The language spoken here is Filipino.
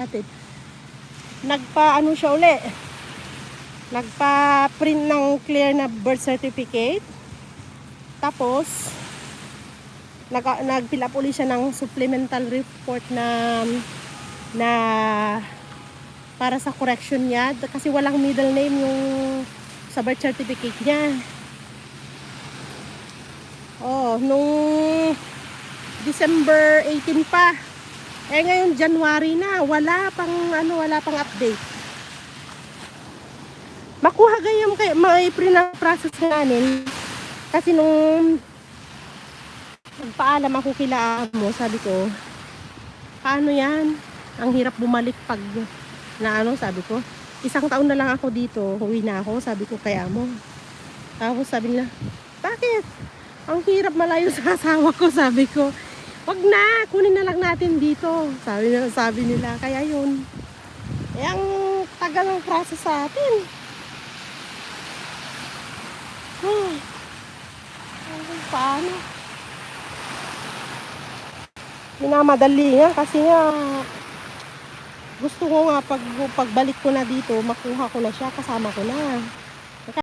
natin. Nagpa-ano siya uli. Nagpa-print ng clear na birth certificate. Tapos, nag-fill up uli siya ng supplemental report na para sa correction niya. Kasi walang middle name yung sa birth certificate niya. Oh, nung December 18 pa. Eh ngayon January na, wala pang update. Makuha gayam kay may process namin. Kasi nung nagpaalam ako kila mo, sabi ko, paano yan? Ang hirap bumalik pag sabi ko, 1 taon na lang ako dito, uwi na ako, sabi ko kay amo. Tapos sabi nila, bakit? Ang hirap malayo sa asawa ko, sabi ko. Wag na, kunin na lang natin dito. Sabi nila, kaya yun. Eh, ang tagal ng process sa atin. Paano? Minamadali nga kasi nga gusto ko nga pagbalik ko na dito, makuha ko na siya, kasama ko na.